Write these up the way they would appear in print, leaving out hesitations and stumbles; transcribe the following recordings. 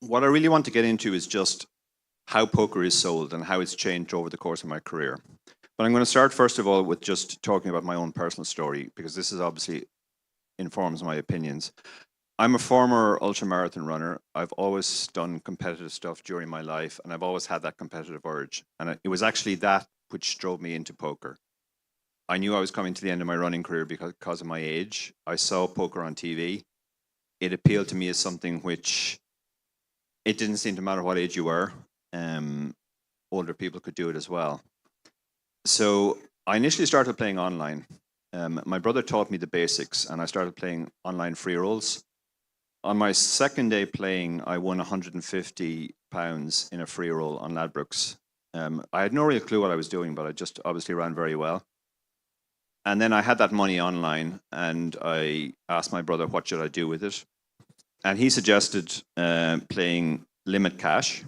what I really want to get into is just how poker is sold and how it's changed over the course of my career. But I'm going to start first of all with just talking about my own personal story, because this is obviously informs my opinions. I'm a former ultramarathon runner. I've always done competitive stuff during my life, and I've always had that competitive urge. And it was actually that which drove me into poker. I knew I was coming to the end of my running career because of my age. I saw poker on TV. It appealed to me as something which it didn't seem to matter what age you were. Older people could do it as well. So I initially started playing online. My brother taught me the basics, and I started playing online free rolls. On my second day playing, I won £150 in a free roll on Ladbrokes. I had no real clue what I was doing, but I just obviously ran very well. And then I had that money online, and I asked my brother, what should I do with it? And he suggested playing limit cash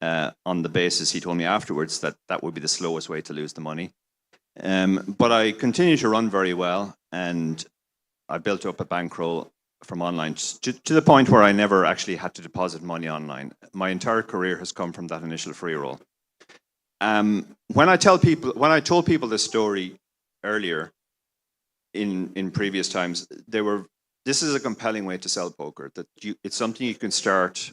on the basis, he told me afterwards, that that would be the slowest way to lose the money. But I continued to run very well, and I built up a bankroll from online to the point where I never actually had to deposit money online. My entire career has come from that initial free roll. When I told people this story earlier in previous times, this is a compelling way to sell poker. It's something you can start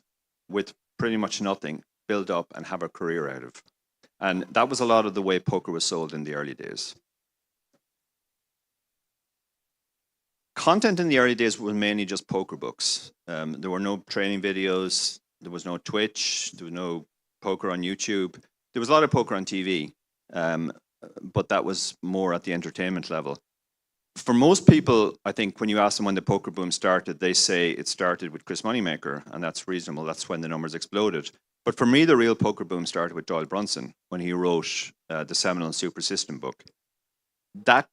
with pretty much nothing, build up, and have a career out of. And that was a lot of the way poker was sold in the early days. Content in the early days was mainly just poker books. There were no training videos. There was no Twitch. There was no poker on YouTube. There was a lot of poker on TV, but that was more at the entertainment level. For most people, I think when you ask them when the poker boom started, they say it started with Chris Moneymaker, and that's reasonable. That's when the numbers exploded. But for me, the real poker boom started with Doyle Brunson when he wrote the seminal Super System book. That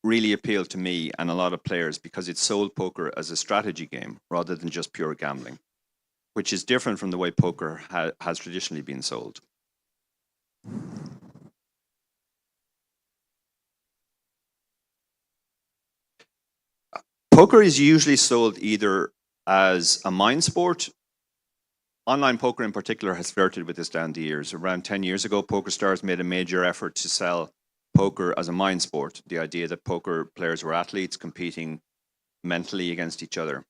really appealed to me and a lot of players because it sold poker as a strategy game rather than just pure gambling, which is different from the way poker has traditionally been sold. Poker is usually sold either as a mind sport. Online poker in particular has flirted with this down the years. Around 10 years ago, PokerStars made a major effort to sell poker as a mind sport, the idea that poker players were athletes competing mentally against each other.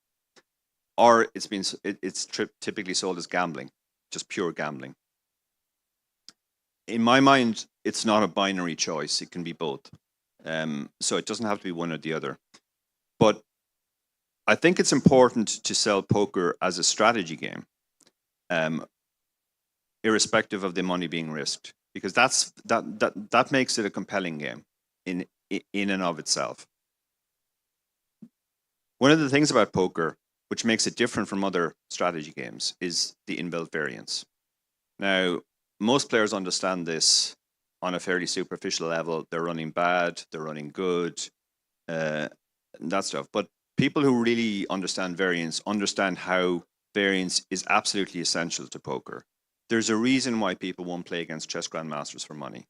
Or it's typically sold as gambling, just pure gambling. In my mind, it's not a binary choice. It can be both. So it doesn't have to be one or the other. But I think it's important to sell poker as a strategy game, irrespective of the money being risked, because that makes it a compelling game in and of itself. One of the things about poker, which makes it different from other strategy games, is the inbuilt variance. Now, most players understand this on a fairly superficial level. They're running bad, they're running good, that stuff. But people who really understand variance understand how variance is absolutely essential to poker. There's a reason why people won't play against chess grandmasters for money.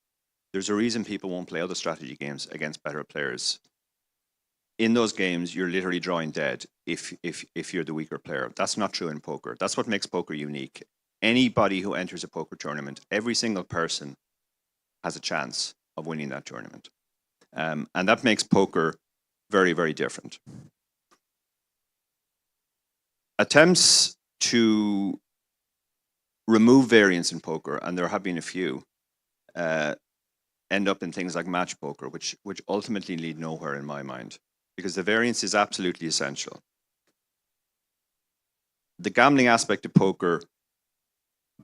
There's a reason people won't play other strategy games against better players. In those games, you're literally drawing dead if you're the weaker player. That's not true in poker. That's what makes poker unique. Anybody who enters a poker tournament, every single person has a chance of winning that tournament. And that makes poker very, very different. Attempts to remove variance in poker, and there have been a few, end up in things like match poker, which ultimately lead nowhere in my mind, because the variance is absolutely essential. The gambling aspect of poker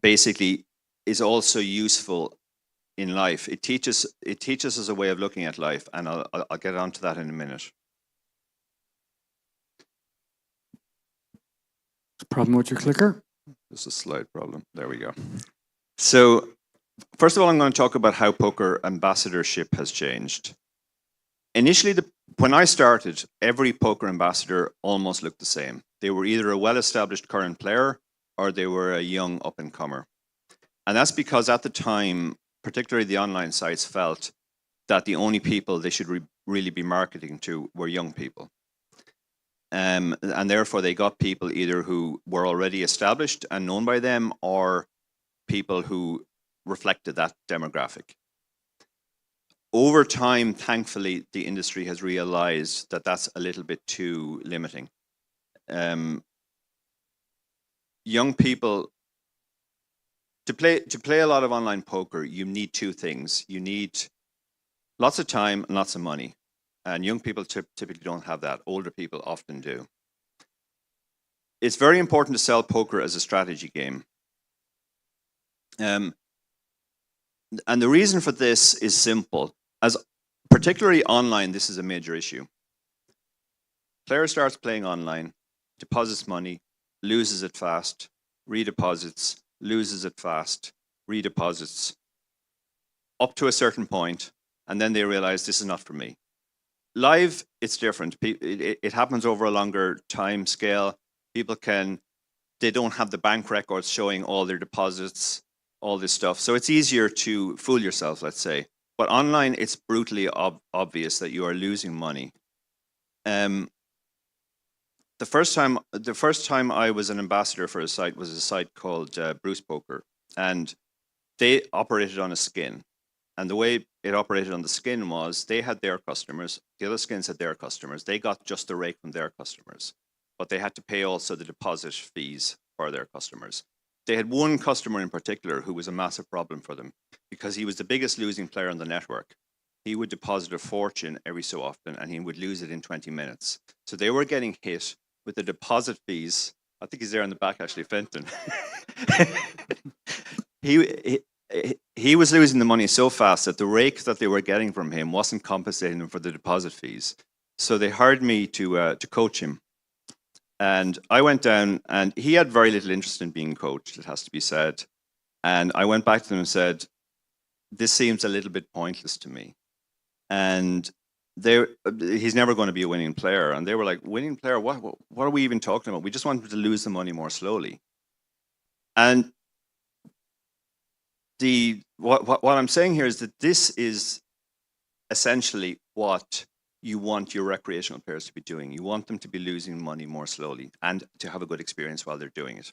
basically is also useful in life. It teaches us a way of looking at life, and I'll get onto that in a minute. Problem with your clicker? There's a slide problem. There we go. So first of all, I'm going to talk about how poker ambassadorship has changed. Initially, when I started, every poker ambassador almost looked the same. They were either a well-established current player or they were a young up-and-comer. And that's because at the time, particularly the online sites felt that the only people they should really be marketing to were young people. And therefore they got people either who were already established and known by them, or people who reflected that demographic. Over time, thankfully, the industry has realized that that's a little bit too limiting. Young people, to play a lot of online poker, you need two things. You need lots of time and lots of money. And young people typically don't have that. Older people often do. It's very important to sell poker as a strategy game. And the reason for this is simple. As particularly online, this is a major issue. Player starts playing online, deposits money, loses it fast, redeposits, loses it fast, redeposits, up to a certain point, and then they realize this is not for me. Live, it's different. It happens over a longer time scale. People they don't have the bank records showing all their deposits, all this stuff. So it's easier to fool yourself, let's say. But online, it's brutally obvious that you are losing money. The first time I was an ambassador for a site was a site called Bruce Poker, and they operated on a skin. And the way it operated on the skin was they had their customers, the other skins had their customers. They got just the rate from their customers, but they had to pay also the deposit fees for their customers. They had one customer in particular who was a massive problem for them because he was the biggest losing player on the network. He would deposit a fortune every so often and he would lose it in 20 minutes. So they were getting hit with the deposit fees. I think he's there in the back, actually, Fenton. He was losing the money so fast that the rake that they were getting from him wasn't compensating them for the deposit fees. So they hired me to coach him. And I went down, and he had very little interest in being coached, it has to be said. And I went back to them and said, this seems a little bit pointless to me. And he's never going to be a winning player. And they were like, winning player? What are we even talking about? We just want him to lose the money more slowly. And what I'm saying here is that this is essentially what you want your recreational players to be doing. You want them to be losing money more slowly and to have a good experience while they're doing it.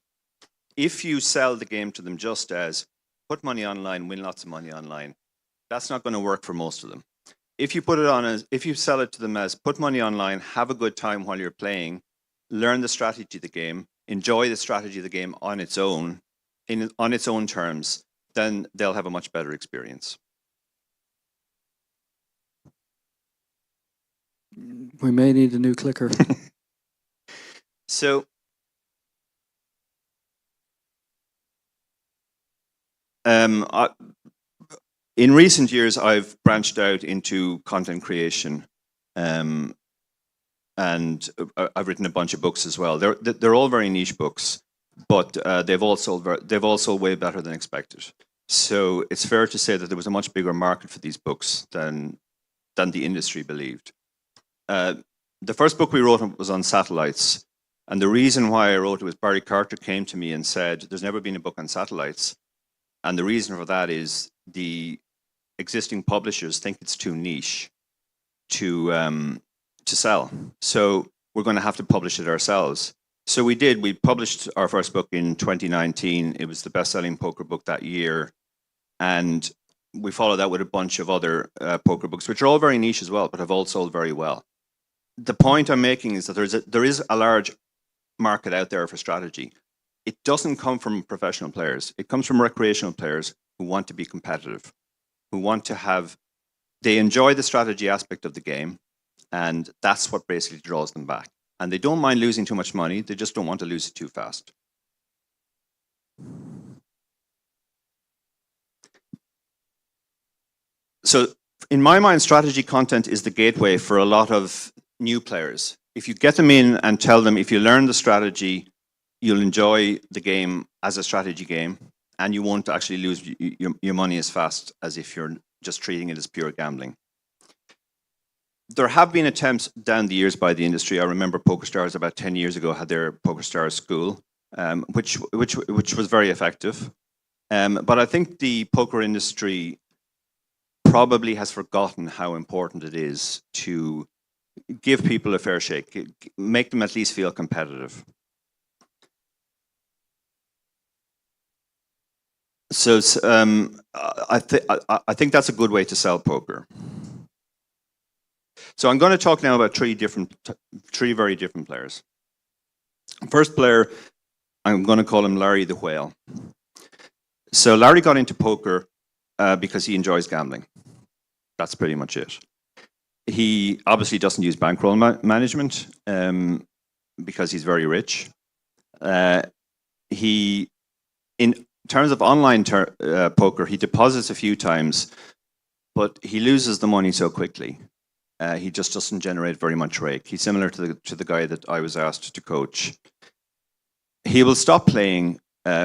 If you sell the game to them just as put money online, win lots of money online, that's not going to work for most of them. If you put it on as, if you sell it to them as put money online, have a good time while you're playing, learn the strategy of the game, enjoy the strategy of the game on its own, on its own terms, then they'll have a much better experience. We may need a new clicker. So, in recent years, I've branched out into content creation, and I've written a bunch of books as well. They're all very niche books, but they've also way better than expected. So it's fair to say that there was a much bigger market for these books than the industry believed. The first book we wrote was on satellites, and the reason why I wrote it was Barry Carter came to me and said, "There's never been a book on satellites," and the reason for that is the existing publishers think it's too niche to sell. So we're going to have to publish it ourselves. So we did. We published our first book in 2019. It was the best-selling poker book that year, and we followed that with a bunch of other poker books, which are all very niche as well, but have all sold very well. The point I'm making is that there is a large market out there for strategy. It doesn't come from professional players. It comes from recreational players who want to be competitive, who want to have, they enjoy the strategy aspect of the game, and that's what basically draws them back. And they don't mind losing too much money, they just don't want to lose it too fast. So in my mind, strategy content is the gateway for a lot of new players. If you get them in and tell them, if you learn the strategy, you'll enjoy the game as a strategy game, and you won't actually lose your money as fast as if you're just treating it as pure gambling. There have been attempts down the years by the industry. I remember PokerStars about 10 years ago had their PokerStars school, which was very effective. But I think the poker industry probably has forgotten how important it is to give people a fair shake, make them at least feel competitive. So I think that's a good way to sell poker. So I'm going to talk now about three very different players. First player, I'm going to call him Larry the Whale. So Larry got into poker because he enjoys gambling. That's pretty much it. He obviously doesn't use bankroll management because he's very rich. He, in terms of online poker, he deposits a few times, but he loses the money so quickly. He just doesn't generate very much rake. He's similar to the guy that I was asked to coach. He will stop playing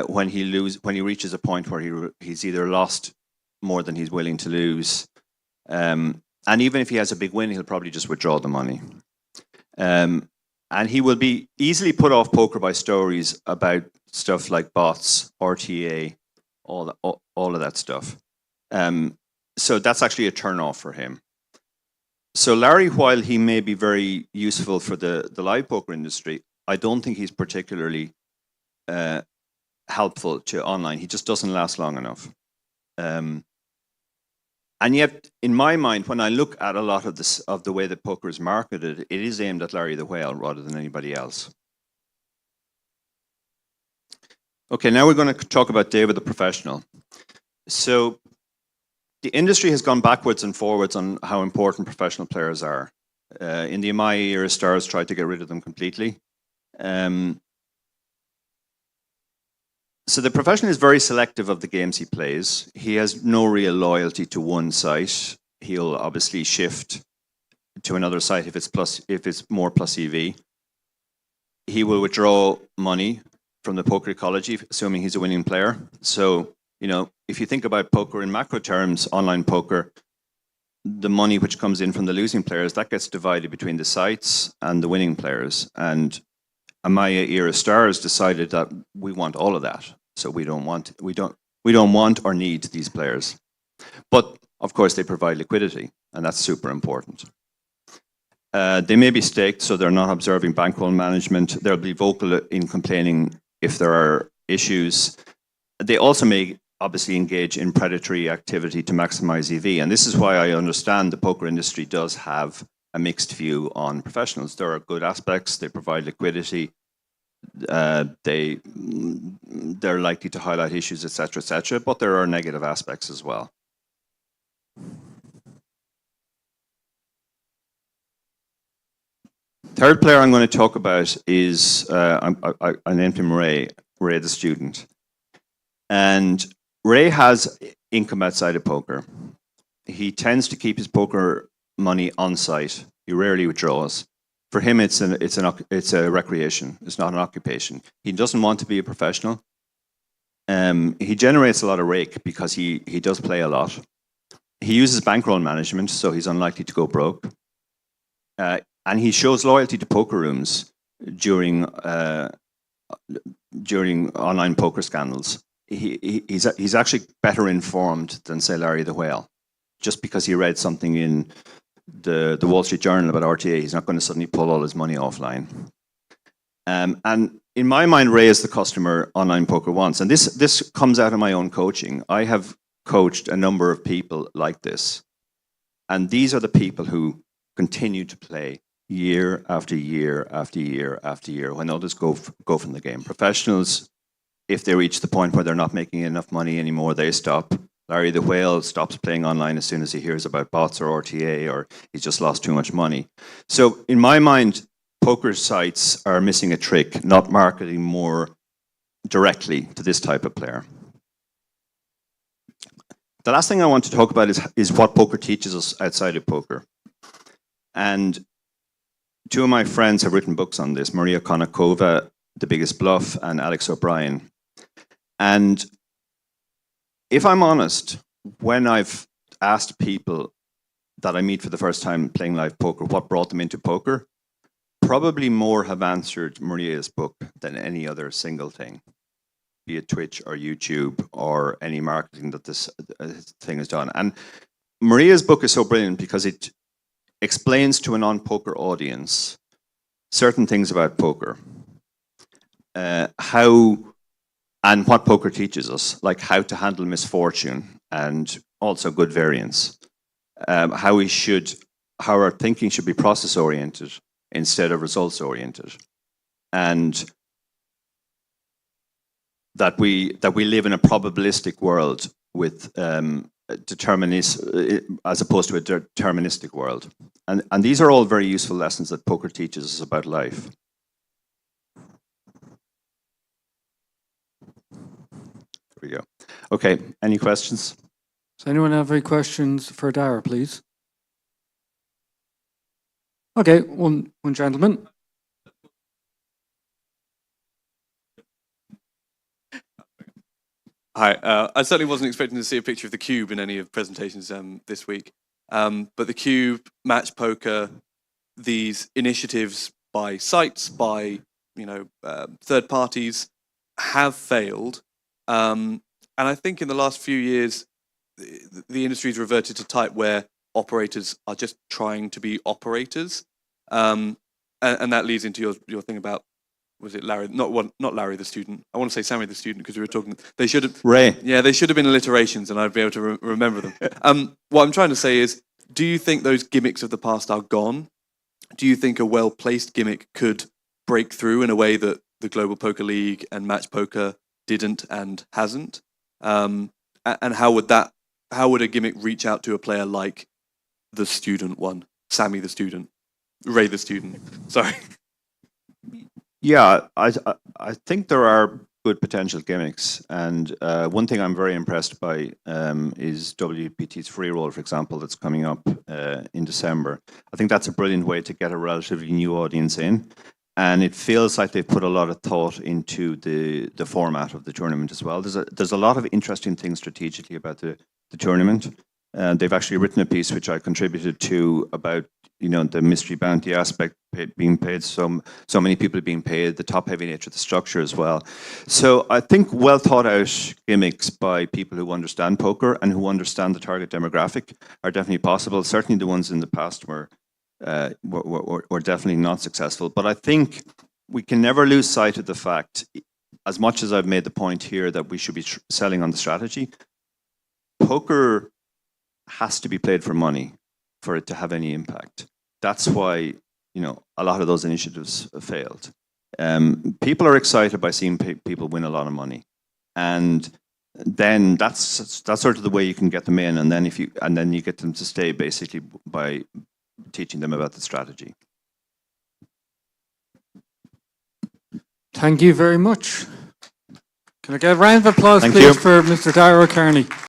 when he reaches a point where he's either lost more than he's willing to lose, and even if he has a big win, he'll probably just withdraw the money. And he will be easily put off poker by stories about stuff like bots, RTA, all of that stuff. So that's actually a turn off for him. So Larry, while he may be very useful for the live poker industry, I don't think he's particularly helpful to online. He just doesn't last long enough. And yet, in my mind, when I look at a lot of the way that poker is marketed, it is aimed at Larry the Whale rather than anybody else. Okay, now we're going to talk about David the Professional. So the industry has gone backwards and forwards on how important professional players are. In the MI era, Stars tried to get rid of them completely. So the professional is very selective of the games he plays. He has no real loyalty to one site. He'll obviously shift to another site if it's more plus EV. He will withdraw money from the poker ecology, assuming he's a winning player. So, if you think about poker in macro terms, online poker, the money which comes in from the losing players, that gets divided between the sites and the winning players. And Amaya era Stars decided that we want all of that. So we don't want or need these players. But of course they provide liquidity, and that's super important. They may be staked, so they're not observing bankroll management. They'll be vocal in complaining if there are issues. They also may obviously engage in predatory activity to maximize EV. And this is why I understand the poker industry does have a mixed view on professionals. There are good aspects. They provide liquidity. They're likely to highlight issues, etc., but there are negative aspects as well. Third player I'm going to talk about is I named him Ray the student. And Ray has income outside of poker. He tends to keep his poker money on site. He rarely withdraws. For him, it's a recreation. It's not an occupation. He doesn't want to be a professional. He generates a lot of rake because he does play a lot. He uses bankroll management, so he's unlikely to go broke. And he shows loyalty to poker rooms during online poker scandals. He's actually better informed than, say, Larry the Whale. Just because he read something in the Wall Street Journal about RTA, he's not going to suddenly pull all his money offline. And in my mind, Ray is the customer online poker wants. And this comes out of my own coaching. I have coached a number of people like this. And these are the people who continue to play year after year after year after year when others go from the game. Professionals, if they reach the point where they're not making enough money anymore, they stop. Larry the Whale stops playing online as soon as he hears about bots or RTA, or he's just lost too much money. So in my mind, poker sites are missing a trick, not marketing more directly to this type of player. The last thing I want to talk about is what poker teaches us outside of poker. And two of my friends have written books on this, Maria Konnikova, The Biggest Bluff, and Alex O'Brien. And if I'm honest, when I've asked people that I meet for the first time playing live poker what brought them into poker, probably more have answered Maria's book than any other single thing, be it Twitch or YouTube or any marketing that this thing has done. And Maria's book is so brilliant because explains to a non-poker audience certain things about poker, how and what poker teaches us, like how to handle misfortune and also good variance, how our thinking should be process oriented instead of results oriented, and that we live in a probabilistic world with as opposed to a deterministic world, and these are all very useful lessons that poker teaches us about life. There we go. Okay, any questions? Does anyone have any questions for Dara, please? Okay, one gentleman. Hi, I certainly wasn't expecting to see a picture of the cube in any of the presentations this week, but the cube, match poker, these initiatives by sites, by third parties, have failed, and I think in the last few years, the industry's reverted to type where operators are just trying to be operators, and that leads into your thing about. Was it Larry? Not Larry the student. I want to say Sammy the student because we were talking. They should have. Ray. Yeah, they should have been alliterations, and I'd be able to remember them. What I'm trying to say is, do you think those gimmicks of the past are gone? Do you think a well-placed gimmick could break through in a way that the Global Poker League and Match Poker didn't and hasn't? And how would a gimmick reach out to a player like the student one, Sammy the student, Ray the student? Sorry. Yeah, I think there are good potential gimmicks, and one thing I'm very impressed by is WPT's free roll, for example, that's coming up in December. I think that's a brilliant way to get a relatively new audience in, and it feels like they've put a lot of thought into the format of the tournament as well. There's a lot of interesting things strategically about the tournament. They've actually written a piece which I contributed to about the mystery bounty aspect, being paid, so many people being paid, the top-heavy nature of the structure as well. So I think well thought out gimmicks by people who understand poker and who understand the target demographic are definitely possible. Certainly the ones in the past were definitely not successful. But I think we can never lose sight of the fact, as much as I've made the point here that we should be selling on the strategy, poker has to be played for money for it to have any impact. That's why a lot of those initiatives failed. People are excited by seeing people win a lot of money, and then that's sort of the way you can get them in. And then you get them to stay basically by teaching them about the strategy. Thank you very much. Can I get a round of applause, Thank please, you. for Mr. Dara O'Kearney?